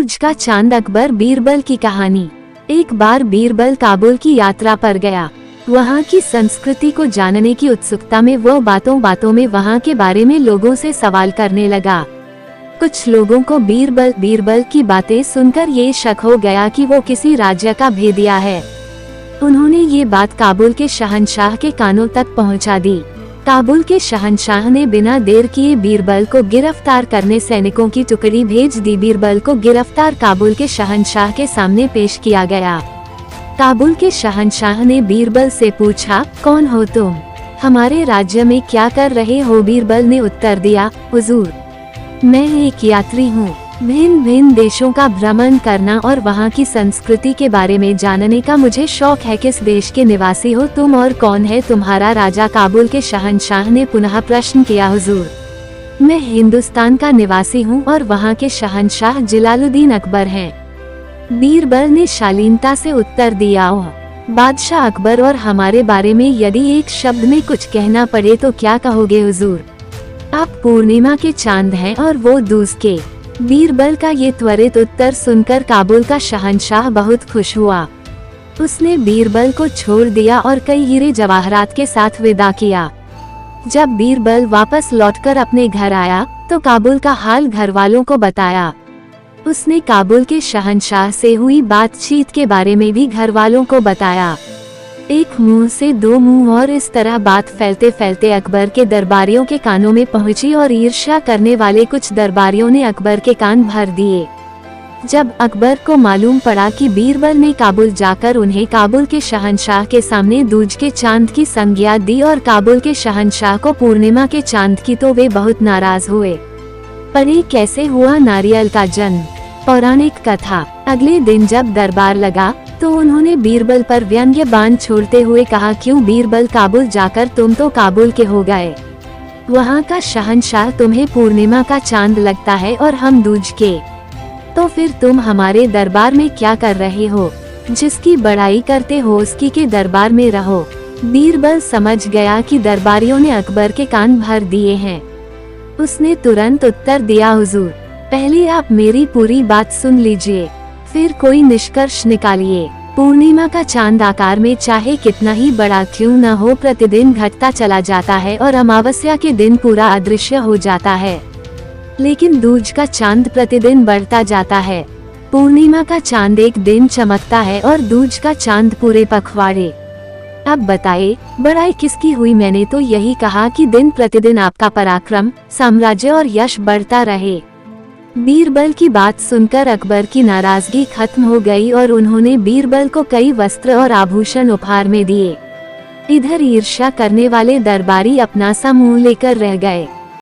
दूज का चांद अकबर बीरबल की कहानी। एक बार बीरबल काबुल की यात्रा पर गया। वहाँ की संस्कृति को जानने की उत्सुकता में वो बातों बातों में वहाँ के बारे में लोगों से सवाल करने लगा। कुछ लोगों को बीरबल की बातें सुनकर ये शक हो गया कि वो किसी राज्य का भेदिया है। उन्होंने ये बात काबुल के शहंशाह के कानों तक पहुँचा दी। काबुल के शहंशाह ने बिना देर किए बीरबल को गिरफ्तार करने सैनिकों की टुकड़ी भेज दी। बीरबल को गिरफ्तार काबुल के शहंशाह के सामने पेश किया गया। काबुल के शहंशाह ने बीरबल से पूछा, कौन हो तुम? हमारे राज्य में क्या कर रहे हो? बीरबल ने उत्तर दिया, हुजूर, मैं एक यात्री हूँ। भिन्न भिन्न देशों का भ्रमण करना और वहाँ की संस्कृति के बारे में जानने का मुझे शौक है। किस देश के निवासी हो तुम और कौन है तुम्हारा राजा? काबुल के शहंशाह ने पुनः प्रश्न किया, हुजूर, मैं हिंदुस्तान का निवासी हूँ और वहाँ के शहंशाह जलालुद्दीन अकबर हैं। बीरबल ने शालीनता से उत्तर दिया, ओह बादशाह अकबर, और हमारे बारे में यदि एक शब्द में कुछ कहना पड़े तो क्या कहोगे? हुजूर, आप पूर्णिमा के चांद हैं और वो दूज के। बीरबल का ये त्वरित उत्तर सुनकर काबुल का शहंशाह बहुत खुश हुआ। उसने बीरबल को छोड़ दिया और कई हीरे जवाहरात के साथ विदा किया। जब बीरबल वापस लौटकर अपने घर आया तो काबुल का हाल घर वालों को बताया। उसने काबुल के शहंशाह से हुई बातचीत के बारे में भी घर वालों को बताया। एक मुंह से दो मुंह, और इस तरह बात फैलते फैलते अकबर के दरबारियों के कानों में पहुंची और ईर्ष्या करने वाले कुछ दरबारियों ने अकबर के कान भर दिए। जब अकबर को मालूम पड़ा कि बीरबल ने काबुल जाकर उन्हें काबुल के शहंशाह के सामने दूज के चांद की संज्ञा दी और काबुल के शहंशाह को पूर्णिमा के चांद की, तो वे बहुत नाराज हुए। पर ये कैसे हुआ नारियल का जन्म? पौराणिक कथा। अगले दिन जब दरबार लगा तो उन्होंने बीरबल पर व्यंग्य बाण छोड़ते हुए कहा, क्यों बीरबल, काबुल जाकर तुम तो काबुल के हो गए। वहाँ का शहंशाह तुम्हें पूर्णिमा का चांद लगता है और हम दूज के। तो फिर तुम हमारे दरबार में क्या कर रहे हो? जिसकी बड़ाई करते हो उसकी के दरबार में रहो। बीरबल समझ गया कि दरबारियों ने अकबर के कान भर दिए हैं। उसने तुरंत उत्तर दिया, हुजूर, पहले आप मेरी पूरी बात सुन लीजिए, फिर कोई निष्कर्ष निकालिए। पूर्णिमा का चांद आकार में चाहे कितना ही बड़ा क्यों न हो, प्रतिदिन घटता चला जाता है और अमावस्या के दिन पूरा अदृश्य हो जाता है। लेकिन दूज का चांद प्रतिदिन बढ़ता जाता है। पूर्णिमा का चांद एक दिन चमकता है और दूज का चांद पूरे पखवाड़े। अब बताइए, बड़ाई किसकी हुई? मैंने तो यही कहा कि दिन प्रतिदिन आपका पराक्रम, साम्राज्य और यश बढ़ता रहे। बीरबल की बात सुनकर अकबर की नाराजगी खत्म हो गई और उन्होंने बीरबल को कई वस्त्र और आभूषण उपहार में दिए। इधर ईर्ष्या करने वाले दरबारी अपना सा मुंह लेकर रह गए।